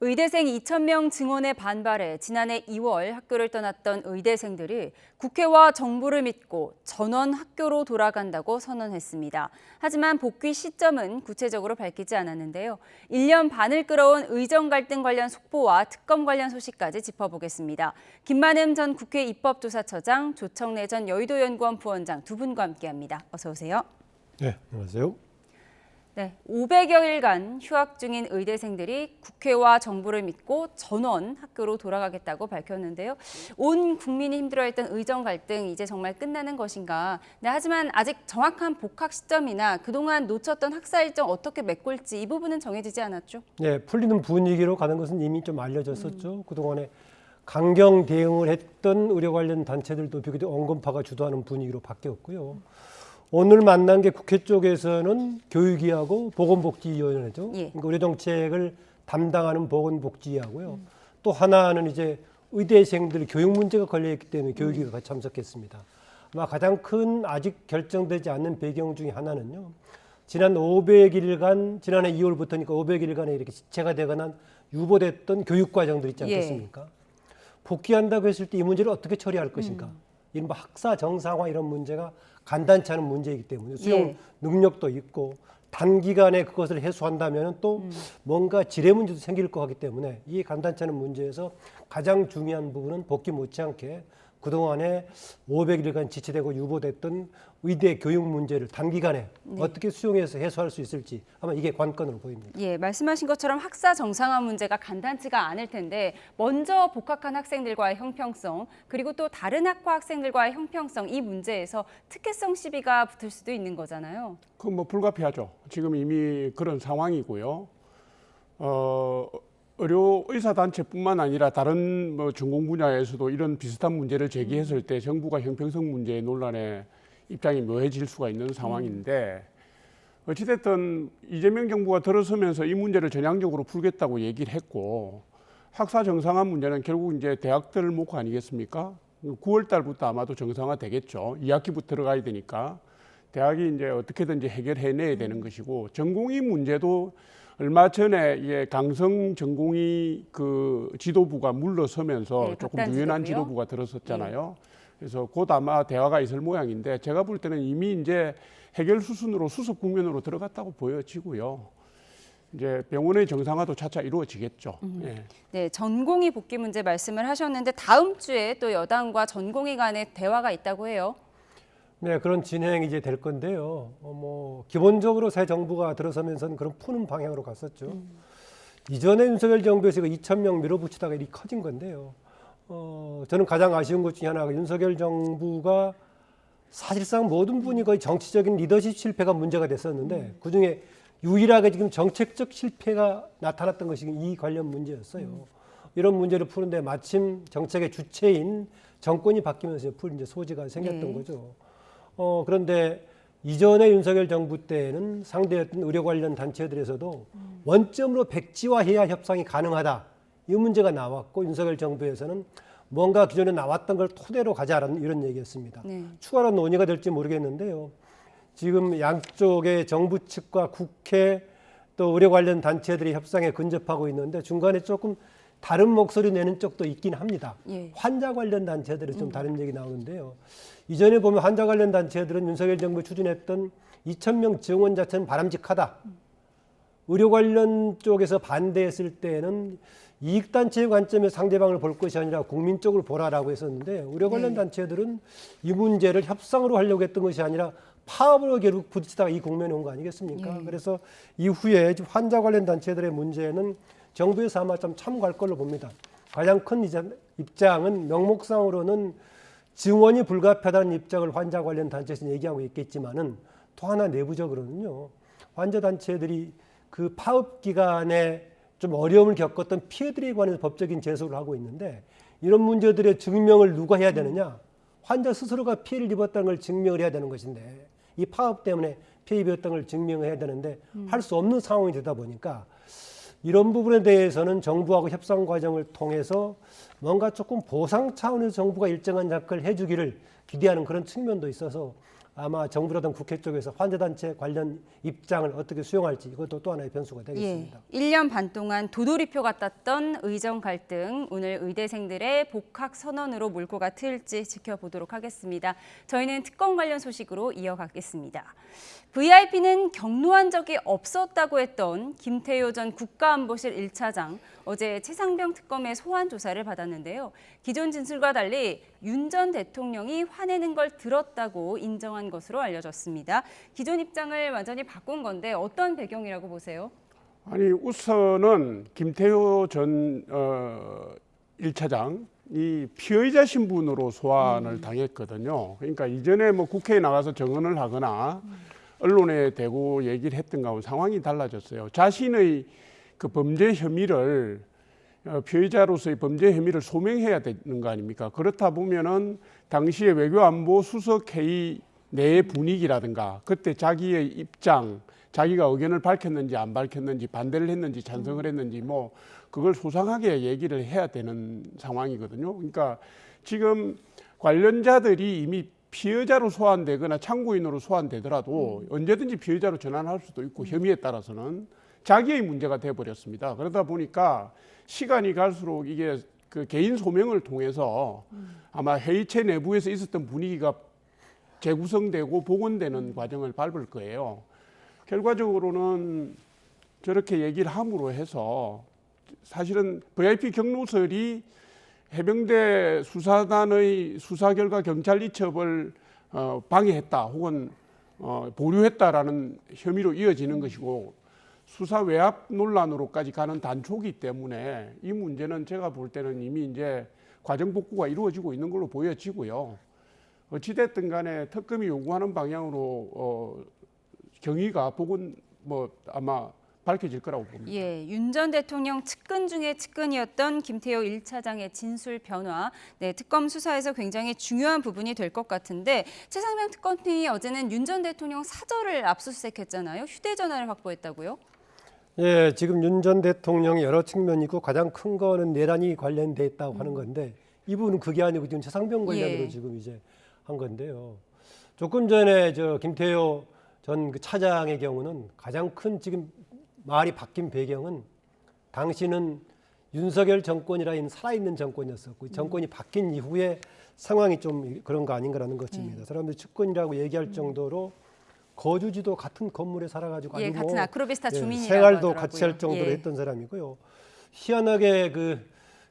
의대생 2,000명 증원에 반발해 지난해 2월 학교를 떠났던 의대생들이 국회와 정부를 믿고 전원 학교로 돌아간다고 선언했습니다. 하지만 복귀 시점은 구체적으로 밝히지 않았는데요. 1년 반을 끌어온 의정 갈등 관련 속보와 특검 관련 소식까지 짚어보겠습니다. 김만흠 전 국회 입법조사처장, 조청래 전 여의도연구원 부원장 두 분과 함께합니다. 어서 오세요. 네, 안녕하세요. 네, 500여일간 휴학 중인 의대생들이 국회와 정부를 믿고 전원 학교로 돌아가겠다고 밝혔는데요. 온 국민이 힘들어했던 의정 갈등 이제 정말 끝나는 것인가? 네, 하지만 아직 정확한 복학 시점이나 그동안 놓쳤던 학사 일정 어떻게 메꿀지 이 부분은 정해지지 않았죠? 네, 풀리는 분위기로 가는 것은 이미 좀 알려졌었죠. 그동안에 강경 대응을 했던 의료 관련 단체들도 비교적 온건파가 주도하는 분위기로 바뀌었고요. 오늘 만난 게 국회 쪽에서는 교육위하고 보건복지위원회죠. 그러니까 의료 정책을 담당하는 보건복지위하고요. 또 하나는 이제 의대생들 교육 문제가 걸려있기 때문에 교육위가 같이 참석했습니다. 아마 가장 큰 아직 결정되지 않는 배경 중에 하나는요. 지난 500일간, 지난해 2월부터니까 500일간에 이렇게 지체가 되거나 유보됐던 교육과정들 있지 않겠습니까? 복귀한다고 했을 때 이 문제를 어떻게 처리할 것인가. 이른바 학사 정상화 이런 문제가 간단치 않은 문제이기 때문에 수용 능력도 있고 단기간에 그것을 해소한다면 또 뭔가 질의 문제도 생길 것 같기 때문에 이 간단치 않은 문제에서 가장 중요한 부분은 복귀 못지않게 그동안에 500일간 지체되고 유보됐던 의대 교육 문제를 단기간에 어떻게 수용해서 해소할 수 있을지 아마 이게 관건으로 보입니다. 예, 말씀하신 것처럼 학사 정상화 문제가 간단치가 않을 텐데 먼저 복학한 학생들과의 형평성 그리고 또 다른 학과 학생들과의 형평성 이 문제에서 특혜성 시비가 붙을 수도 있는 거잖아요. 그건 뭐 불가피하죠. 지금 이미 그런 상황이고요. 의료 의사 단체뿐만 아니라 다른 뭐 전공 분야에서도 이런 비슷한 문제를 제기했을 때 정부가 형평성 문제 논란에 입장이 묘해질 수가 있는 상황인데 어찌됐든 이재명 정부가 들어서면서 이 문제를 전향적으로 풀겠다고 얘기를 했고 학사 정상화 문제는 결국 이제 대학들 몫 아니겠습니까? 9월 달부터 아마도 정상화 되겠죠. 2학기부터 들어가야 되니까 대학이 이제 어떻게든지 해결해내야 되는 것이고 전공의 문제도 얼마 전에 예, 강성 전공의 그 지도부가 물러서면서 조금 유연한 지도부가 들어섰잖아요. 그래서 곧 아마 대화가 있을 모양인데 제가 볼 때는 이미 이제 해결 수순으로 수습 국면으로 들어갔다고 보여지고요. 이제 병원의 정상화도 차차 이루어지겠죠. 네, 전공의 복귀 문제 말씀을 하셨는데 다음 주에 또 여당과 전공의 간의 대화가 있다고 해요. 네, 그런 진행이 이제 될 건데요. 뭐 기본적으로 새 정부가 들어서면서는 그런 푸는 방향으로 갔었죠. 이전에 윤석열 정부에서 2,000명 밀어붙이다가 일이 커진 건데요. 저는 가장 아쉬운 것 중에 하나가 윤석열 정부가 사실상 모든 분이 거의 정치적인 리더십 실패가 문제가 됐었는데 그중에 유일하게 지금 정책적 실패가 나타났던 것이 이 관련 문제였어요. 이런 문제를 푸는데 마침 정책의 주체인 정권이 바뀌면서 풀 이제 소지가 생겼던 거죠. 그런데 이전에 윤석열 정부 때는 상대였던 의료 관련 단체들에서도 원점으로 백지화해야 협상이 가능하다. 이 문제가 나왔고 윤석열 정부에서는 뭔가 기존에 나왔던 걸 토대로 가자라는 이런 얘기였습니다. 추가로 논의가 될지 모르겠는데요. 지금 양쪽의 정부 측과 국회 또 의료 관련 단체들이 협상에 근접하고 있는데 중간에 조금 다른 목소리 내는 쪽도 있긴 합니다. 환자 관련 단체들은 좀 다른 얘기 나오는데요. 이전에 보면 환자 관련 단체들은 윤석열 정부 추진했던 2,000명 증원 자체는 바람직하다. 의료 관련 쪽에서 반대했을 때는 이익단체의 관점에서 상대방을 볼 것이 아니라 국민 쪽을 보라라고 했었는데 의료 관련 단체들은 이 문제를 협상으로 하려고 했던 것이 아니라 파업으로 결국 부딪히다가 이 국면에 온 거 아니겠습니까? 그래서 이후에 환자 관련 단체들의 문제는 정부에서 아마 좀 참고할 걸로 봅니다. 가장 큰 입장은 명목상으로는 증원이 불가피하다는 입장을 환자 관련 단체에서 얘기하고 있겠지만은 또 하나 내부적으로는요. 환자 단체들이 그 파업 기간에 좀 어려움을 겪었던 피해들에 관해서 법적인 제소를 하고 있는데 이런 문제들의 증명을 누가 해야 되느냐? 환자 스스로가 피해를 입었다는 걸 증명을 해야 되는 것인데 이 파업 때문에 피해 입었다는 걸 증명해야 되는데 할 수 없는 상황이 되다 보니까 이런 부분에 대해서는 정부하고 협상 과정을 통해서 뭔가 조금 보상 차원에서 정부가 일정한 역할을 해주기를 기대하는 그런 측면도 있어서 아마 정부라든 국회 쪽에서 환자단체 관련 입장을 어떻게 수용할지 이것도 또 하나의 변수가 되겠습니다. 1년 반 동안 도돌이표 같았던 의정 갈등, 오늘 의대생들의 복학 선언으로 몰고가 트일지 지켜보도록 하겠습니다. 저희는 특검 관련 소식으로 이어가겠습니다. VIP는 경로한 적이 없었다고 했던 김태효 전 국가안보실 1차장, 어제 최상병 특검의 소환 조사를 받았는데요. 기존 진술과 달리 윤 전 대통령이 화내는 걸 들었다고 인정한 것으로 알려졌습니다. 기존 입장을 완전히 바꾼 건데 어떤 배경이라고 보세요? 아니 우선은 김태효 전 1차장 이 피의자 신분으로 소환을 당했거든요. 그러니까 이전에 뭐 국회에 나가서 증언을 하거나 언론에 대고 얘기를 했던 거하고 상황이 달라졌어요. 자신의 그 범죄 혐의를 피의자로서의 범죄 혐의를 소명해야 되는 거 아닙니까? 그렇다 보면은 당시에 외교안보 수석회의 내 분위기라든가 그때 자기의 입장, 자기가 의견을 밝혔는지 안 밝혔는지 반대를 했는지 찬성을 했는지 뭐 그걸 소상하게 얘기를 해야 되는 상황이거든요. 그러니까 지금 관련자들이 이미 피의자로 소환되거나 참고인으로 소환되더라도 언제든지 피의자로 전환할 수도 있고 혐의에 따라서는 자기의 문제가 돼버렸습니다. 그러다 보니까 시간이 갈수록 이게 그 개인 소명을 통해서 아마 회의체 내부에서 있었던 분위기가 재구성되고 복원되는 과정을 밟을 거예요. 결과적으로는 저렇게 얘기를 함으로 해서 사실은 VIP 경로설이 해병대 수사단의 수사 결과 경찰 이첩을 방해했다 혹은 보류했다라는 혐의로 이어지는 것이고 수사 외압 논란으로까지 가는 단초기 때문에 이 문제는 제가 볼 때는 이미 이제 과정 복구가 이루어지고 있는 걸로 보여지고요. 어찌됐든 간에 특검이 요구하는 방향으로 경위가 복은 뭐 아마 밝혀질 거라고 봅니다. 윤 전 대통령 측근 중에 측근이었던 김태효 1차장의 진술 변화, 특검 수사에서 굉장히 중요한 부분이 될 것 같은데 최상병 특검팀이 어제는 윤 전 대통령 사저를 압수수색했잖아요. 휴대전화를 확보했다고요? 예, 지금 윤 전 대통령이 여러 측면이 있고 가장 큰 거는 내란이 관련돼 있다고 하는 건데 이 부분은 그게 아니고 지금 최상병 관련으로 지금 이제 한 건데요. 조금 전에 저 김태효 전 그 차장의 경우는 가장 큰 지금 말이 바뀐 배경은 당시는 윤석열 정권이라는 살아있는 정권이었었고 정권이 바뀐 이후에 상황이 좀 그런 거 아닌가라는 것입니다. 사람들이 측근이라고 얘기할 정도로 거주지도 같은 건물에 살아가지고 아주 같은 아크로비스타 주민이라고 생활도 하더라고요. 같이 할 정도로 했던 사람이고요. 희한하게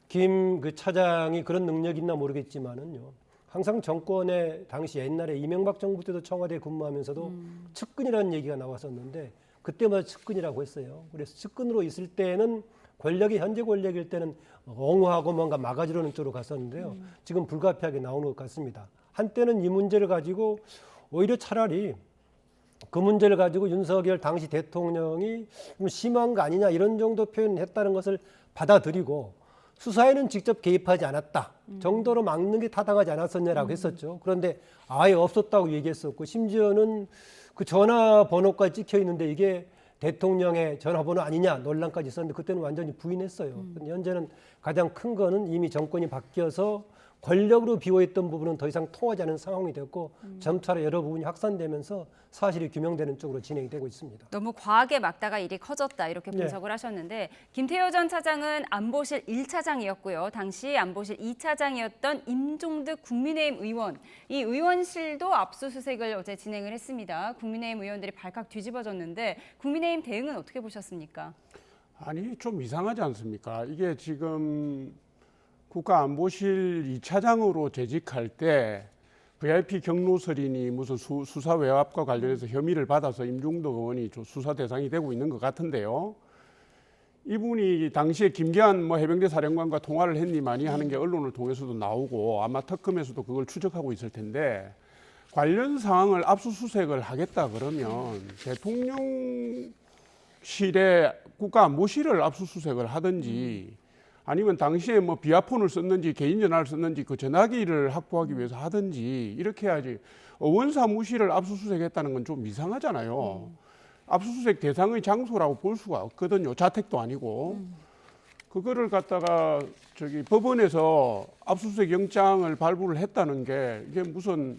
김 차장이 그런 능력이 있나 모르겠지만은요. 항상 정권의 당시 옛날에 이명박 정부 때도 청와대에 근무하면서도 측근이라는 얘기가 나왔었는데 그때마다 측근이라고 했어요. 그래서 측근으로 있을 때는 권력이 현재 권력일 때는 옹호하고 뭔가 막아주려는 쪽으로 갔었는데요. 지금 불가피하게 나오는 것 같습니다. 한때는 이 문제를 가지고 오히려 차라리 그 문제를 가지고 윤석열 당시 대통령이 좀 심한 거 아니냐 이런 정도 표현했다는 것을 받아들이고 수사에는 직접 개입하지 않았다 정도로 막는 게 타당하지 않았었냐라고 했었죠. 그런데 아예 없었다고 얘기했었고 심지어는 그 전화번호까지 찍혀 있는데 이게 대통령의 전화번호 아니냐 논란까지 있었는데 그때는 완전히 부인했어요. 현재는 가장 큰 거는 이미 정권이 바뀌어서 권력으로 비워있던 부분은 더 이상 통하지 않은 상황이 됐고 점차로 여러 부분이 확산되면서 사실이 규명되는 쪽으로 진행이 되고 있습니다. 너무 과하게 막다가 일이 커졌다 이렇게 분석을 하셨는데 김태효 전 차장은 안보실 1차장이었고요. 당시 안보실 2차장이었던 임종득 국민의힘 의원, 이 의원실도 압수수색을 어제 진행을 했습니다. 국민의힘 의원들이 발칵 뒤집어졌는데 국민의힘 대응은 어떻게 보셨습니까? 아니 좀 이상하지 않습니까? 이게 지금 국가안보실 2차장으로 재직할 때 VIP 경로설이니 무슨 수사 외압과 관련해서 혐의를 받아서 임종덕 의원이 수사 대상이 되고 있는 것 같은데요. 이분이 당시에 김계한 해병대 사령관과 통화를 했니만이 하는 게 언론을 통해서도 나오고 아마 특검에서도 그걸 추적하고 있을 텐데 관련 사항을 압수수색을 하겠다 그러면 대통령실의 국가안보실을 압수수색을 하든지 아니면 당시에 비아폰을 썼는지 개인 전화를 썼는지 그 전화기를 확보하기 위해서 하든지 이렇게 해야지 의원 사무실을 압수수색했다는 건 좀 이상하잖아요. 압수수색 대상의 장소라고 볼 수가 없거든요. 자택도 아니고. 그거를 갖다가 법원에서 압수수색 영장을 발부를 했다는 게 이게 무슨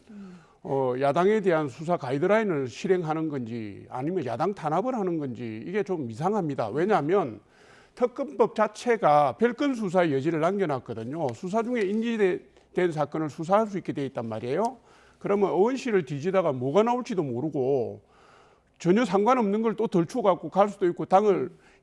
야당에 대한 수사 가이드라인을 실행하는 건지 아니면 야당 탄압을 하는 건지 이게 좀 이상합니다. 왜냐하면 특검법 자체가 별건 수사의 여지를 남겨놨거든요. 수사 중에 인지된 사건을 수사할 수 있게 돼 있단 말이에요. 그러면 의원실을 뒤지다가 뭐가 나올지도 모르고 전혀 상관없는 걸 또 덜쳐갖고 갈 수도 있고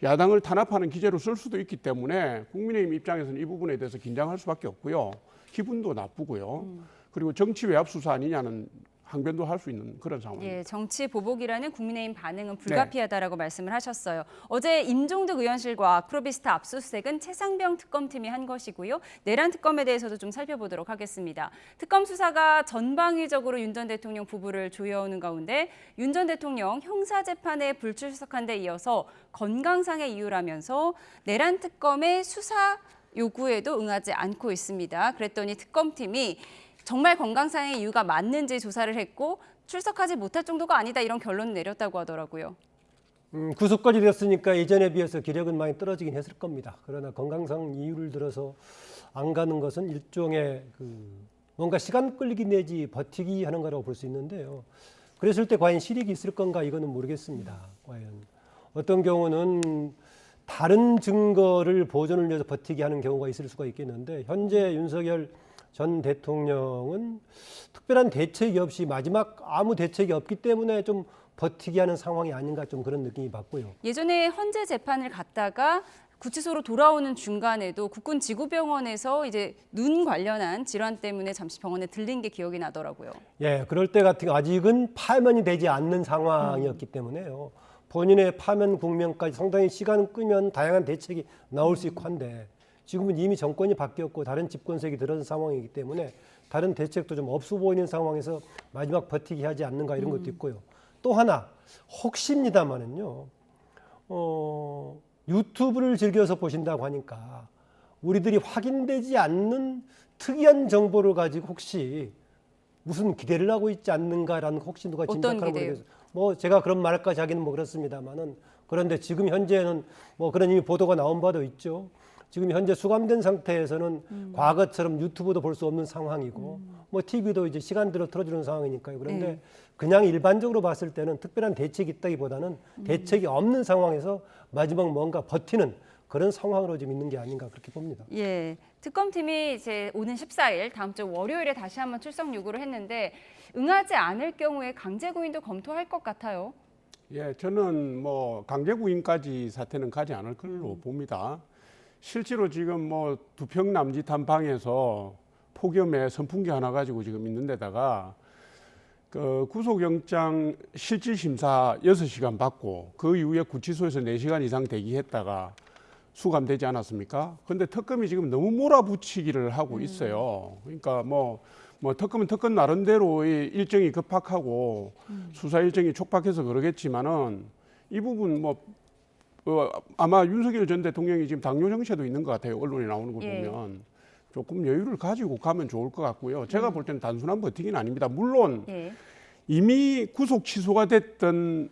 야당을 탄압하는 기재로 쓸 수도 있기 때문에 국민의힘 입장에서는 이 부분에 대해서 긴장할 수밖에 없고요. 기분도 나쁘고요. 그리고 정치 외압 수사 아니냐는 항변도 할 수 있는 그런 상황입니다. 예, 정치 보복이라는 국민의힘 반응은 불가피하다라고 말씀을 하셨어요. 어제 임종득 의원실과 아크로비스타 압수수색은 최상병 특검팀이 한 것이고요. 내란 특검에 대해서도 좀 살펴보도록 하겠습니다. 특검 수사가 전방위적으로 윤 전 대통령 부부를 조여오는 가운데 윤 전 대통령 형사재판에 불출석한 데 이어서 건강상의 이유라면서 내란 특검의 수사 요구에도 응하지 않고 있습니다. 그랬더니 특검팀이 정말 건강상의 이유가 맞는지 조사를 했고 출석하지 못할 정도가 아니다 이런 결론을 내렸다고 하더라고요. 구속까지 됐으니까 예전에 비해서 기력은 많이 떨어지긴 했을 겁니다. 그러나 건강상 이유를 들어서 안 가는 것은 일종의 뭔가 시간 끌기 내지 버티기 하는 거라고 볼 수 있는데요. 그랬을 때 과연 실익이 있을 건가 이거는 모르겠습니다. 과연 어떤 경우는 다른 증거를 보존을 위해서 버티기 하는 경우가 있을 수가 있겠는데 현재 윤석열 전 대통령은 특별한 대책이 없이 마지막 아무 대책이 없기 때문에 좀 버티기 하는 상황이 아닌가 좀 그런 느낌이 받고요. 예전에 헌재 재판을 갔다가 구치소로 돌아오는 중간에도 국군 지구병원에서 이제 눈 관련한 질환 때문에 잠시 병원에 들린 게 기억이 나더라고요. 예, 그럴 때 같은 아직은 파면이 되지 않는 상황이었기 때문에요. 본인의 파면 국면까지 상당히 시간을 끄면 다양한 대책이 나올 수 있고 한데 지금은 이미 정권이 바뀌었고 다른 집권색이 들어선 상황이기 때문에 다른 대책도 좀 없어 보이는 상황에서 마지막 버티기 하지 않는가 이런 것도 있고요. 또 하나 혹시입니다마는요. 유튜브를 즐겨서 보신다고 하니까 우리들이 확인되지 않는 특이한 정보를 가지고 혹시 무슨 기대를 하고 있지 않는가라는 혹시 누가 짐작하는 모르겠어요. 뭐 제가 그런 말까지 하기는 뭐 그렇습니다만은 그런데 지금 현재는 뭐 그런 이미 보도가 나온 바도 있죠. 지금 현재 수감된 상태에서는 과거처럼 유튜브도 볼 수 없는 상황이고 뭐 TV도 이제 시간대로 틀어주는 상황이니까요. 그런데 그냥 일반적으로 봤을 때는 특별한 대책이 있다기보다는 대책이 없는 상황에서 마지막 뭔가 버티는 그런 상황으로 지금 있는 게 아닌가 그렇게 봅니다. 예, 특검팀이 이제 오는 14일 다음 주 월요일에 다시 한번 출석 요구를 했는데 응하지 않을 경우에 강제 구인도 검토할 것 같아요. 예, 저는 뭐 강제 구인까지 사태는 가지 않을 걸로 봅니다. 실제로 지금 뭐 두평 남짓한 방에서 폭염에 선풍기 하나 가지고 지금 있는 데다가 그 구속영장 실질심사 6시간 받고 그 이후에 구치소에서 4시간 이상 대기했다가 수감되지 않았습니까? 근데 특검이 지금 너무 몰아붙이기를 하고 있어요. 그러니까 뭐 특검은 특검 나름대로의 일정이 급박하고 수사 일정이 촉박해서 그러겠지만은 이 부분 아마 윤석열 전 대통령이 지금 당뇨 정체도 있는 것 같아요. 언론에 나오는 거 보면 조금 여유를 가지고 가면 좋을 것 같고요. 제가 볼 때는 단순한 버티기는 아닙니다. 물론 이미 구속 취소가 됐던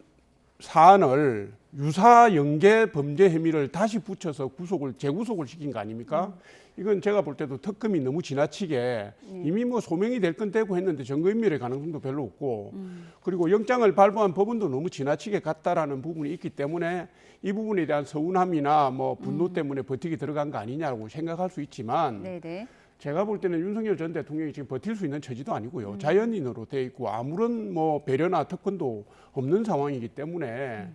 사안을 유사 연계 범죄 혐의를 다시 붙여서 재구속을 시킨 거 아닙니까? 이건 제가 볼 때도 특검이 너무 지나치게 이미 뭐 소명이 될 건 되고 했는데 증거인멸의 가능성도 별로 없고 그리고 영장을 발부한 법원도 너무 지나치게 갔다라는 부분이 있기 때문에 이 부분에 대한 서운함이나 뭐 분노 때문에 버티기 들어간 거 아니냐고 생각할 수 있지만 제가 볼 때는 윤석열 전 대통령이 지금 버틸 수 있는 처지도 아니고요. 자연인으로 돼 있고 아무런 뭐 배려나 특권도 없는 상황이기 때문에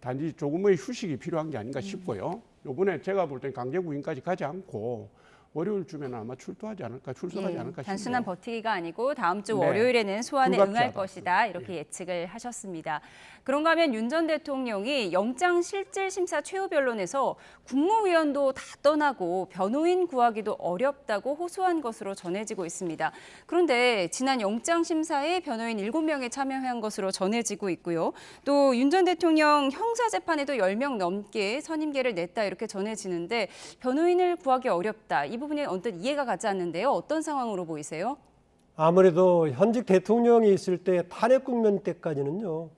단지 조금의 휴식이 필요한 게 아닌가 싶고요. 이번에 제가 볼 때는 강제 구인까지 가지 않고 월요일쯤에는 아마 출석하지 않을까 싶네요. 단순한 버티기가 아니고 다음 주 월요일에는 소환에 응할 것이다 이렇게 예측을 하셨습니다. 그런가 하면 윤 전 대통령이 영장실질심사 최후 변론에서 국무위원도 다 떠나고 변호인 구하기도 어렵다고 호소한 것으로 전해지고 있습니다. 그런데 지난 영장심사에 변호인 7명이 참여한 것으로 전해지고 있고요. 또 윤 전 대통령 형사재판에도 10명 넘게 선임계를 냈다 이렇게 전해지는데 변호인을 구하기 어렵다. 이 부분이 언뜻 이해가 가지 않는데요. 어떤 상황으로 보이세요? 아무래도 현직 대통령이 있을 때 탄핵 국면 때까지는요.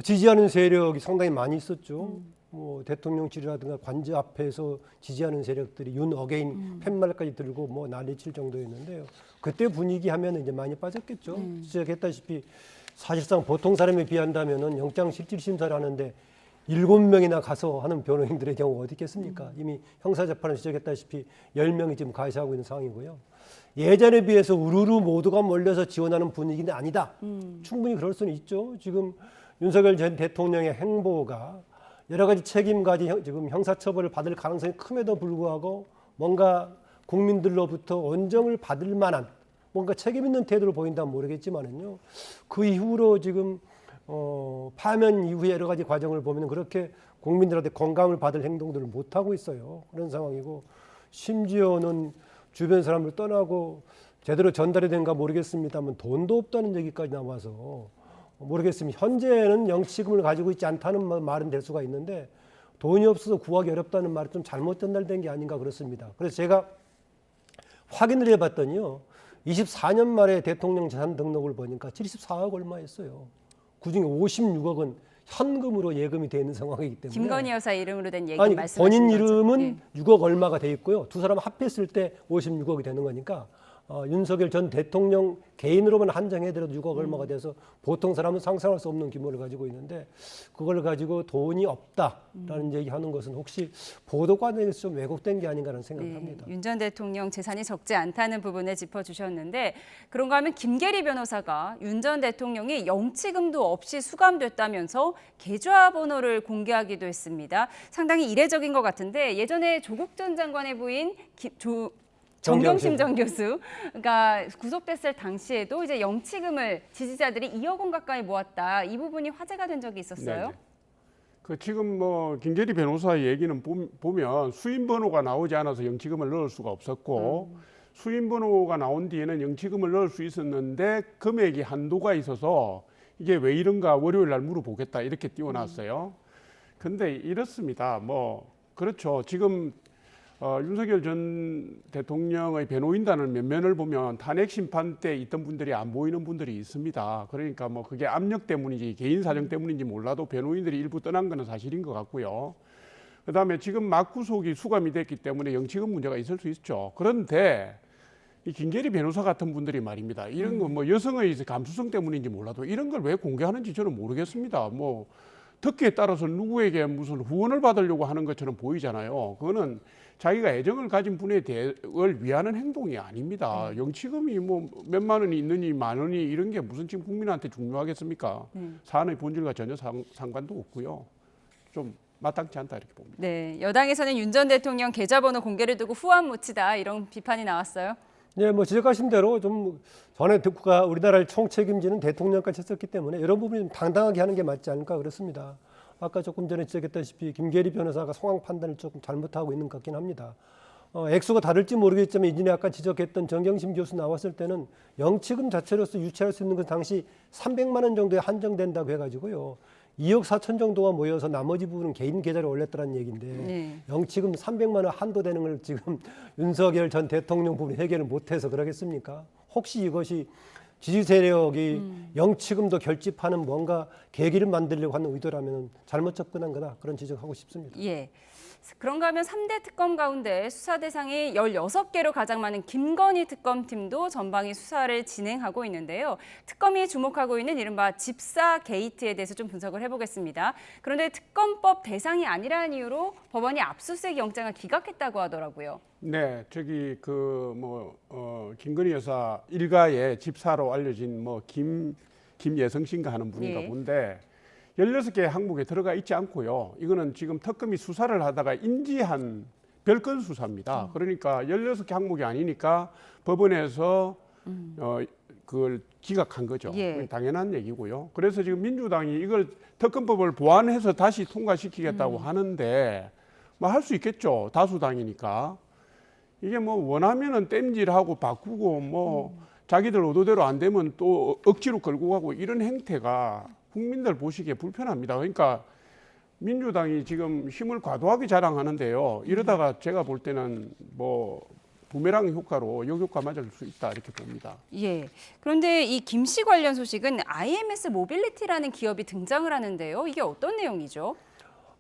지지하는 세력이 상당히 많이 있었죠. 뭐 대통령실이라든가 관저 앞에서 지지하는 세력들이 윤 어게인 팻말까지 들고 뭐 난리칠 정도였는데요. 그때 분위기 하면 이제 많이 빠졌겠죠. 지적했다시피 사실상 보통 사람에 비한다면은 영장 실질 심사를 하는데 7명이나 가서 하는 변호인들의 경우가 어디 있겠습니까? 이미 형사재판을 지적했다시피 10명이 지금 가시하고 있는 상황이고요. 예전에 비해서 우르르 모두가 몰려서 지원하는 분위기는 아니다. 충분히 그럴 수는 있죠. 지금 윤석열 전 대통령의 행보가 여러 가지 책임까지 지금 형사처벌을 받을 가능성이 큼에도 불구하고 뭔가 국민들로부터 온정을 받을 만한 뭔가 책임 있는 태도를 보인다면 모르겠지만은요. 그 이후로 지금 파면 이후에 여러 가지 과정을 보면 그렇게 국민들한테 공감을 받을 행동들을 못 하고 있어요. 그런 상황이고 심지어는 주변 사람을 떠나고 제대로 전달이 된가 모르겠습니다만 돈도 없다는 얘기까지 나와서 모르겠습니다. 현재는 영치금을 가지고 있지 않다는 말은 될 수가 있는데 돈이 없어서 구하기 어렵다는 말이 좀 잘못 전달된 게 아닌가 그렇습니다. 그래서 제가 확인을 해봤더니요. 24년 말에 대통령 재산 등록을 보니까 74억 얼마였어요. 그중에 56억은 현금으로 예금이 되어 있는 상황이기 때문에 김건희 여사 이름으로 된 얘기 아니, 말씀하신 본인 거죠? 이름은 예. 6억 얼마가 돼 있고요. 두 사람 합했을 때 56억이 되는 거니까 윤석열 전 대통령 개인으로만 한정해더라도 6억 얼마가 돼서 보통 사람은 상상할 수 없는 규모를 가지고 있는데 그걸 가지고 돈이 없다라는 얘기하는 것은 혹시 보도 과정에서 좀 왜곡된 게 아닌가라는 생각을 합니다. 윤 전 대통령 재산이 적지 않다는 부분을 짚어주셨는데 그런가 하면 김계리 변호사가 윤 전 대통령이 영치금도 없이 수감됐다면서 계좌번호를 공개하기도 했습니다. 상당히 이례적인 것 같은데 예전에 조국 전 장관의 부인 정경심 전 교수가 구속됐을 당시에도 이제 영치금을 지지자들이 2억 원 가까이 모았다. 이 부분이 화제가 된 적이 있었어요. 네네. 그 지금 뭐 김계리 변호사의 얘기는 보면 수인 번호가 나오지 않아서 영치금을 넣을 수가 없었고 수인 번호가 나온 뒤에는 영치금을 넣을 수 있었는데 금액이 한도가 있어서 이게 왜 이런가 월요일 날 물어보겠다 이렇게 띄워놨어요. 근데 이렇습니다. 뭐 그렇죠. 지금 윤석열 전 대통령의 변호인단을 면면을 보면 탄핵 심판 때 있던 분들이 안 보이는 분들이 있습니다. 그러니까 뭐 그게 압력 때문인지 개인 사정 때문인지 몰라도 변호인들이 일부 떠난 것은 사실인 것 같고요. 그다음에 지금 맞구속이 수감이 됐기 때문에 영치금 문제가 있을 수 있죠. 그런데 이 김계리 변호사 같은 분들이 말입니다. 이런 거 뭐 여성의 감수성 때문인지 몰라도 이런 걸 왜 공개하는지 저는 모르겠습니다. 뭐 특기에 따라서 누구에게 무슨 후원을 받으려고 하는 것처럼 보이잖아요. 그거는 자기가 애정을 가진 분에 대해를 위하는 행동이 아닙니다. 영치금이 뭐 몇만 원이 있느니 만 원이 이런 게 무슨 지금 국민한테 중요하겠습니까? 사안의 본질과 전혀 상관도 없고요. 좀 마땅치 않다 이렇게 봅니다. 네, 여당에서는 윤 전 대통령 계좌번호 공개를 두고 후환 묻히다 이런 비판이 나왔어요. 네, 뭐 지적하신 대로 좀 전에 듣고가 우리나라를 총책임지는 대통령까지 했었기 때문에 이런 부분이 좀 당당하게 하는 게 맞지 않을까 그렇습니다. 아까 조금 전에 지적했다시피 김계리 변호사가 상황 판단을 조금 잘못하고 있는 것 같긴 합니다. 액수가 다를지 모르겠지만 이전에 아까 지적했던 정경심 교수 나왔을 때는 영치금 자체로서 유치할 수 있는 건 당시 300만 원 정도에 한정된다고 해가지고요. 2억 4천 정도가 모여서 나머지 부분은 개인 계좌로 올렸다는 얘기인데 네. 영치금 300만 원 한도되는 걸 지금 윤석열 전 대통령 부분 해결을 못해서 그러겠습니까? 혹시 이것이 지지 세력이 영치금도 결집하는 뭔가 계기를 만들려고 하는 의도라면 잘못 접근한 거다 그런 지적하고 싶습니다. 예. 그런가 하면 3대 특검 가운데 수사 대상이 16개로 가장 많은 김건희 특검팀도 전방위 수사를 진행하고 있는데요. 특검이 주목하고 있는 이른바 집사 게이트에 대해서 좀 분석을 해보겠습니다. 그런데 특검법 대상이 아니라는 이유로 법원이 압수수색 영장을 기각했다고 하더라고요. 네, 저기 김건희 여사 일가의 집사로 알려진 뭐 김예성 씨인가 하는 분인가 예. 본데 16개의 항목에 들어가 있지 않고요. 이거는 지금 특검이 수사를 하다가 인지한 별건 수사입니다. 그러니까 16개 항목이 아니니까 법원에서 그걸 기각한 거죠. 예. 당연한 얘기고요. 그래서 지금 민주당이 이걸 특검법을 보완해서 다시 통과시키겠다고 하는데 뭐 할 수 있겠죠. 다수당이니까. 이게 뭐 원하면은 땜질하고 바꾸고 뭐 자기들 의도대로 안 되면 또 억지로 끌고 가고 이런 행태가 국민들 보시기에 불편합니다. 그러니까 민주당이 지금 힘을 과도하게 자랑하는데요. 이러다가 제가 볼 때는 뭐 부메랑 효과로 역효과 맞을 수 있다 이렇게 봅니다. 예. 그런데 이 김 씨 관련 소식은 IMS 모빌리티라는 기업이 등장을 하는데요. 이게 어떤 내용이죠?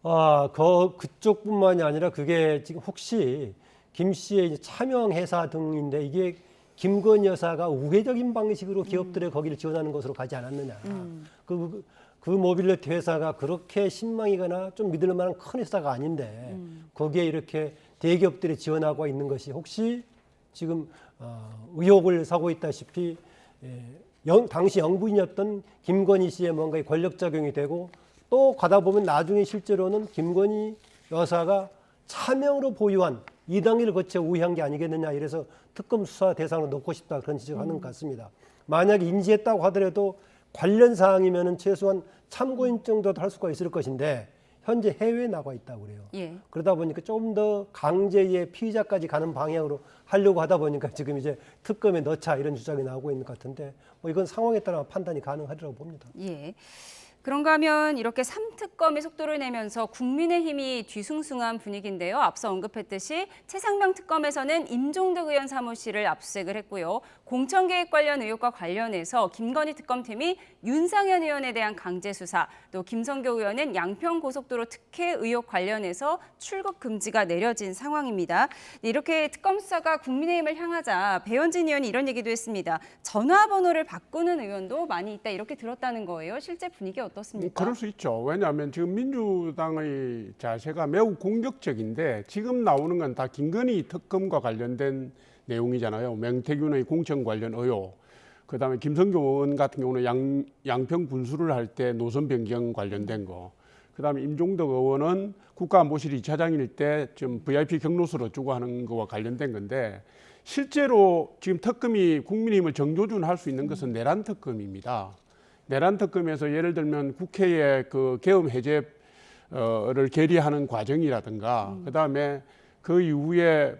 그쪽뿐만이 아니라 그게 지금 혹시 김 씨의 이제 차명 회사 등인데 이게 김건희 여사가 우회적인 방식으로 기업들의 거기를 지원하는 것으로 가지 않았느냐. 그 모빌리티 회사가 그렇게 신망이거나 좀 믿을 만한 큰 회사가 아닌데 거기에 이렇게 대기업들이 지원하고 있는 것이 혹시 지금 의혹을 사고 있다시피 당시 영부인이었던 김건희 씨의 뭔가 권력작용이 되고 또 가다 보면 나중에 실제로는 김건희 여사가 차명으로 보유한 이 단계를 거쳐 우회한 게 아니겠느냐 이래서 특검 수사 대상으로 넣고 싶다 그런 지적을 하는 것 같습니다. 만약에 인지했다고 하더라도 관련 사항이면은 최소한 참고인 정도도 할 수가 있을 것인데 현재 해외에 나가 있다고 그래요. 예. 그러다 보니까 좀 더 강제의 피의자까지 가는 방향으로 하려고 하다 보니까 지금 이제 특검에 넣자 이런 주장이 나오고 있는 것 같은데 이건 상황에 따라 판단이 가능하리라고 봅니다. 예. 그런가 하면 이렇게 3특검이 속도를 내면서 국민의힘이 뒤숭숭한 분위기인데요. 앞서 언급했듯이 최상병 특검에서는 임종덕 의원 사무실을 압수수색을 했고요. 공천계획 관련 의혹과 관련해서 김건희 특검팀이 윤상현 의원에 대한 강제 수사, 또 김성교 의원은 양평고속도로 특혜 의혹 관련해서 출국 금지가 내려진 상황입니다. 이렇게 특검 수사가 국민의힘을 향하자 배현진 의원이 이런 얘기도 했습니다. 전화번호를 바꾸는 의원도 많이 있다 이렇게 들었다는 거예요. 실제 분위기 어떻습니까? 그럴 수 있죠. 왜냐하면 지금 민주당의 자세가 매우 공격적인데 지금 나오는 건 다 김건희 특검과 관련된 내용이잖아요. 명태균의 공천 관련 의혹, 그다음에 김성교 의원 같은 경우는 양평 분수를 할 때 노선 변경 관련된 거, 그다음에 임종덕 의원은 국가안보실 2차장일 때 좀 VIP 경로수로 주고 하는 거와 관련된 건데 실제로 지금 특검이 국민의힘을 정조준할 수 있는 것은 내란 특검입니다. 내란 특검에서 예를 들면 국회의 그 계엄 해제를 결의하는 과정이라든가, 그다음에 그 이후에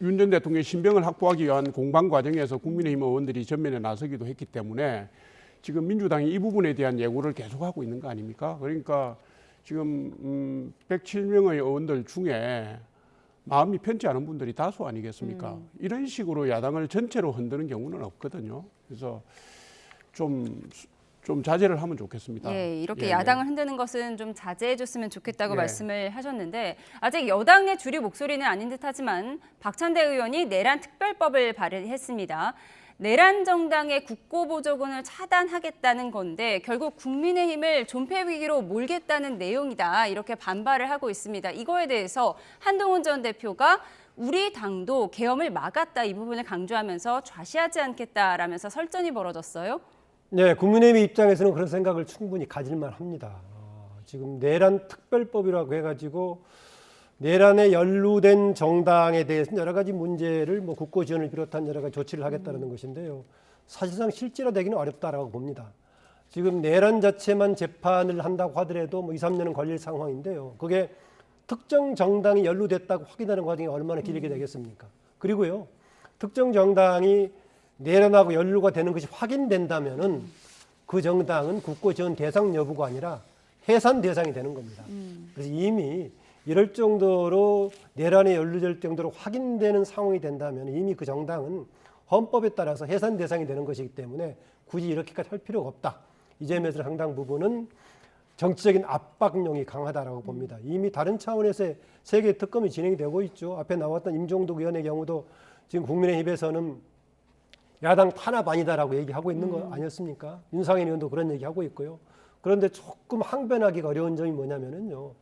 윤 전 대통령의 신병을 확보하기 위한 공방 과정에서 국민의힘 의원들이 전면에 나서기도 했기 때문에 지금 민주당이 이 부분에 대한 예고를 계속하고 있는 거 아닙니까? 그러니까 지금 107명의 의원들 중에 마음이 편치 않은 분들이 다수 아니겠습니까? 이런 식으로 야당을 전체로 흔드는 경우는 없거든요. 그래서 좀 자제를 하면 좋겠습니다. 예, 이렇게 예, 야당을 흔드는 것은 좀 자제해줬으면 좋겠다고 예. 말씀을 하셨는데 아직 여당의 주류 목소리는 아닌 듯하지만 박찬대 의원이 내란 특별법을 발의했습니다. 내란 정당의 국고보조금을 차단하겠다는 건데 결국 국민의힘을 존폐 위기로 몰겠다는 내용이다 이렇게 반발을 하고 있습니다. 이거에 대해서 한동훈 전 대표가 우리 당도 계엄을 막았다 이 부분을 강조하면서 좌시하지 않겠다라면서 설전이 벌어졌어요. 네, 국민의힘 입장에서는 그런 생각을 충분히 가질만 합니다. 지금 내란 특별법이라고 해가지고 내란에 연루된 정당에 대해서는 여러 가지 문제를 국고 지원을 비롯한 여러 가지 조치를 하겠다는 것인데요. 사실상 실질화되기는 어렵다라고 봅니다. 지금 내란 자체만 재판을 한다고 하더라도 2, 3년은 걸릴 상황인데요. 그게 특정 정당이 연루됐다고 확인하는 과정이 얼마나 길게 되겠습니까? 그리고요, 특정 정당이 내란하고 연루가 되는 것이 확인된다면은 그 정당은 국고 지원 대상 여부가 아니라 해산 대상이 되는 겁니다. 그래서 이미 이럴 정도로 내란에 연루될 정도로 확인되는 상황이 된다면 이미 그 정당은 헌법에 따라서 해산 대상이 되는 것이기 때문에 굳이 이렇게까지 할 필요가 없다. 이 점에서 상당 부분은 정치적인 압박용이 강하다라고 봅니다. 이미 다른 차원에서의 세계 특검이 진행이 되고 있죠. 앞에 나왔던 임종덕 의원의 경우도 지금 국민의힘에서는 야당 탄압 아니다라고 얘기하고 있는 거 아니었습니까? 윤상현 의원도 그런 얘기하고 있고요. 그런데 조금 항변하기가 어려운 점이 뭐냐면요.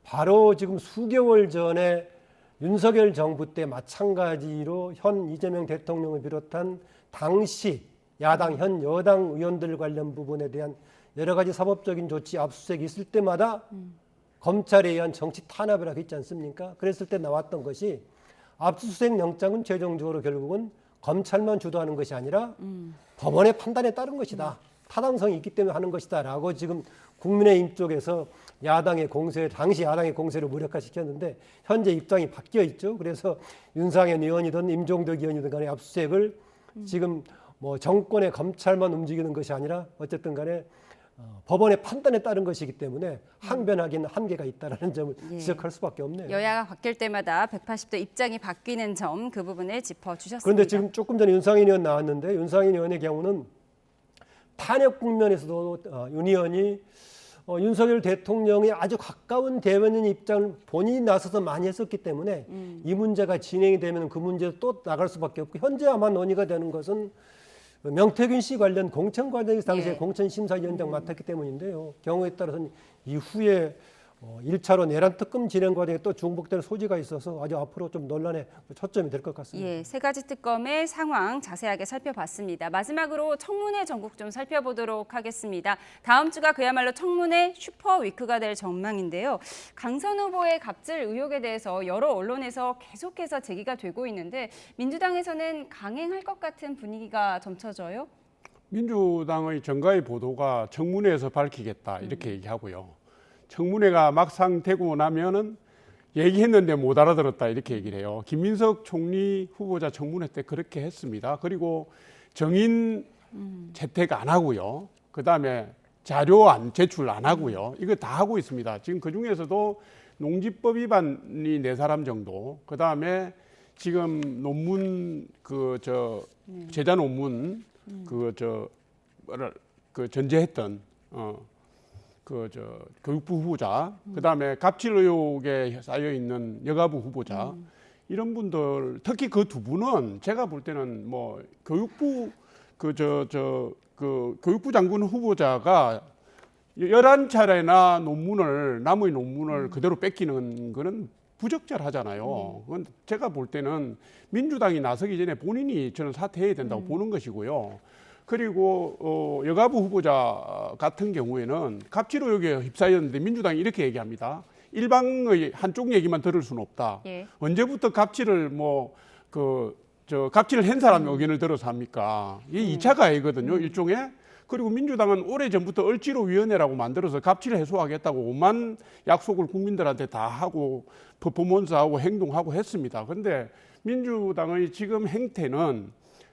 바로 지금 수개월 전에 윤석열 정부 때 마찬가지로 현 이재명 대통령을 비롯한 당시 야당, 현 여당 의원들 관련 부분에 대한 여러 가지 사법적인 조치 압수수색이 있을 때마다 검찰에 의한 정치 탄압이라고 했지 않습니까? 그랬을 때 나왔던 것이 압수수색 영장은 최종적으로 결국은 검찰만 주도하는 것이 아니라 법원의 판단에 따른 것이다. 타당성이 있기 때문에 하는 것이다. 라고 지금 국민의힘 쪽에서 당시 야당의 공세를 무력화시켰는데 현재 입장이 바뀌어 있죠. 그래서 윤상현 의원이든 임종덕 의원이든 간에 압수수색을 지금 정권의 검찰만 움직이는 것이 아니라 어쨌든 간에 법원의 판단에 따른 것이기 때문에 항변하기는 한계가 있다는 점을 지적할 수밖에 없네요. 여야가 바뀔 때마다 180도 입장이 바뀌는 점 그 부분을 짚어주셨습니다. 그런데 지금 조금 전에 윤상현 의원 나왔는데 윤상현 의원의 경우는 탄핵 국면에서도 윤 의원이 윤석열 대통령이 아주 가까운 대면인 입장을 본인이 나서서 많이 했었기 때문에 이 문제가 진행이 되면 그 문제도 또 나갈 수밖에 없고 현재 아마 논의가 되는 것은 명태균 씨 관련 공천 과정에서 당시에 예. 공천심사위원장 맡았기 때문인데요. 경우에 따라서는 이후에 1차로 내란 특검 진행 과정에 또 중복될 소지가 있어서 아주 앞으로 좀 논란의 초점이 될 것 같습니다. 예, 세 가지 특검의 상황 자세하게 살펴봤습니다. 마지막으로 청문회 전국 좀 살펴보도록 하겠습니다. 다음 주가 그야말로 청문회 슈퍼위크가 될 전망인데요. 강선 후보의 갑질 의혹에 대해서 여러 언론에서 계속해서 제기가 되고 있는데 민주당에서는 강행할 것 같은 분위기가 점쳐져요? 민주당의 정가의 보도가 청문회에서 밝히겠다 이렇게 얘기하고요. 청문회가 막상 되고 나면은 얘기했는데 못 알아들었다 이렇게 얘기를 해요. 김민석 총리 후보자 청문회 때 그렇게 했습니다. 그리고 정인 채택 안 하고요. 그다음에 자료 안 제출 안 하고요. 이거 다 하고 있습니다. 지금 그 중에서도 농지법 위반이 4사람 정도. 그다음에 지금 논문 제자 논문 전제했던 교육부 후보자, 그다음에 갑질 의혹에 쌓여 있는 여가부 후보자 이런 분들 특히 그 두 분은 제가 볼 때는 뭐 교육부 교육부 장관 후보자가 11차례나 남의 논문을 그대로 뺏기는 거는 부적절하잖아요. 그건 제가 볼 때는 민주당이 나서기 전에 본인이 저는 사퇴해야 된다고 보는 것이고요. 그리고 여가부 후보자 같은 경우에는 갑질 의혹에 휩싸였는데 민주당이 이렇게 얘기합니다. 일방의 한쪽 얘기만 들을 수는 없다. 예. 언제부터 갑질을 갑질을 한 사람의 의견을 들어서 합니까? 이게 2차 가해거든요, 일종의. 그리고 민주당은 오래전부터 을지로위원회라고 만들어서 갑질을 해소하겠다고 오만 약속을 국민들한테 다 하고 퍼포먼스하고 행동하고 했습니다. 그런데 민주당의 지금 행태는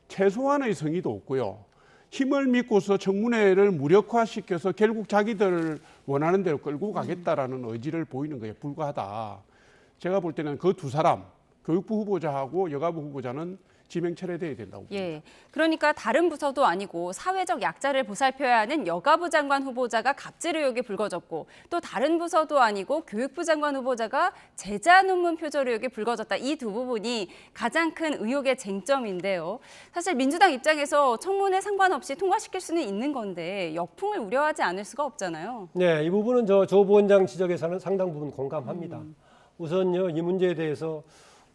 최소한의 성의도 없고요. 힘을 믿고서 청문회를 무력화시켜서 결국 자기들 원하는 대로 끌고 가겠다라는 의지를 보이는 것에 불과하다. 제가 볼 때는 그 두 사람, 교육부 후보자하고 여가부 후보자는 지명 철회돼야 된다고 봅니다. 예, 그러니까 다른 부서도 아니고 사회적 약자를 보살펴야 하는 여가부 장관 후보자가 갑질 의혹에 불거졌고 또 다른 부서도 아니고 교육부 장관 후보자가 제자 논문 표절 의혹에 불거졌다. 이 두 부분이 가장 큰 의혹의 쟁점인데요. 사실 민주당 입장에서 청문회 상관없이 통과시킬 수는 있는 건데 역풍을 우려하지 않을 수가 없잖아요. 네, 이 부분은 조 부원장 지적에서는 상당 부분 공감합니다. 우선요, 이 문제에 대해서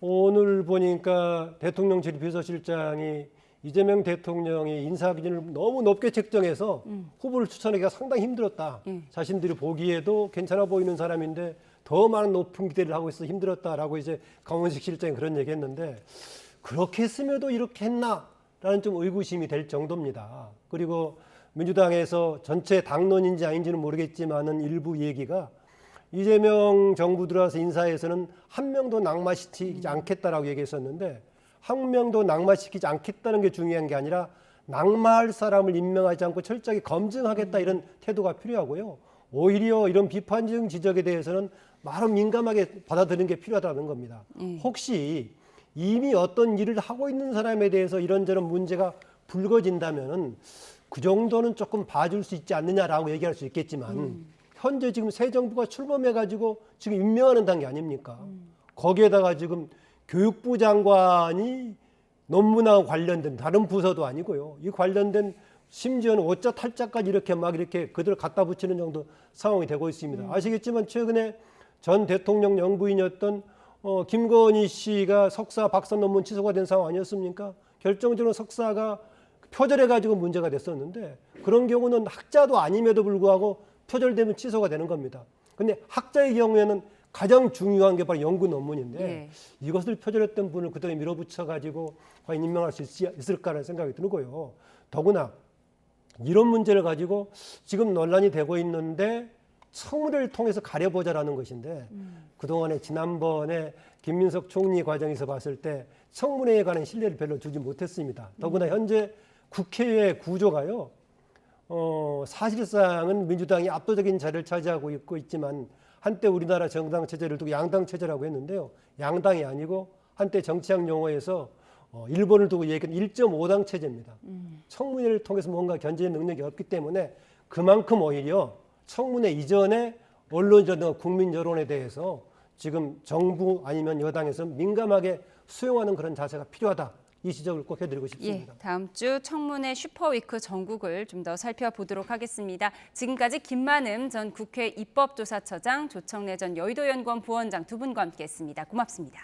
오늘 보니까 대통령실 비서실장이 이재명 대통령이 인사 기준을 너무 높게 책정해서 후보를 추천하기가 상당히 힘들었다. 자신들이 보기에도 괜찮아 보이는 사람인데 더 많은 높은 기대를 하고 있어 힘들었다라고 이제 강원식 실장이 그런 얘기했는데 그렇게 했음에도 이렇게 했나라는 좀 의구심이 될 정도입니다. 그리고 민주당에서 전체 당론인지 아닌지는 모르겠지만은 일부 얘기가 이재명 정부 들어와서 인사에서는 한 명도 낙마시키지 않겠다라고 얘기했었는데 한 명도 낙마시키지 않겠다는 게 중요한 게 아니라 낙마할 사람을 임명하지 않고 철저하게 검증하겠다 이런 태도가 필요하고요. 오히려 이런 비판적 지적에 대해서는 바로 민감하게 받아들이는 게 필요하다는 겁니다. 혹시 이미 어떤 일을 하고 있는 사람에 대해서 이런저런 문제가 불거진다면은 그 정도는 조금 봐줄 수 있지 않느냐라고 얘기할 수 있겠지만 현재 지금 새 정부가 출범해가지고 지금 임명하는 단계 아닙니까? 거기에다가 지금 교육부 장관이 논문하고 관련된 다른 부서도 아니고요. 이 관련된 심지어는 오자 탈자까지 이렇게 그대로 갖다 붙이는 정도 상황이 되고 있습니다. 아시겠지만 최근에 전 대통령 연구인이었던 김건희 씨가 석사 박사 논문 취소가 된 상황 아니었습니까? 결정적으로 석사가 표절해가지고 문제가 됐었는데 그런 경우는 학자도 아님에도 불구하고 표절되면 취소가 되는 겁니다. 근데 학자의 경우에는 가장 중요한 게 바로 연구 논문인데 이것을 표절했던 분을 그대로 밀어붙여가지고 과연 임명할 수 있을까라는 생각이 들고요. 더구나 이런 문제를 가지고 지금 논란이 되고 있는데 청문회를 통해서 가려보자라는 것인데 그동안에 지난번에 김민석 총리 과정에서 봤을 때 청문회에 관한 신뢰를 별로 주지 못했습니다. 더구나 현재 국회의 구조가요. 사실상은 민주당이 압도적인 자리를 차지하고 있지만 한때 우리나라 정당 체제를 두고 양당 체제라고 했는데요. 양당이 아니고 한때 정치학 용어에서 일본을 두고 얘기한 1.5당 체제입니다. 청문회를 통해서 뭔가 견제의 능력이 없기 때문에 그만큼 오히려 청문회 이전에 언론 여론, 국민 여론에 대해서 지금 정부 아니면 여당에서 민감하게 수용하는 그런 자세가 필요하다. 이 지적을 꼭 해드리고 싶습니다. 예, 다음 주 청문회 슈퍼위크 전국을 좀 더 살펴보도록 하겠습니다. 지금까지 김만음 전 국회 입법조사처장, 조청래 전 여의도연구원 부원장 두 분과 함께했습니다. 고맙습니다.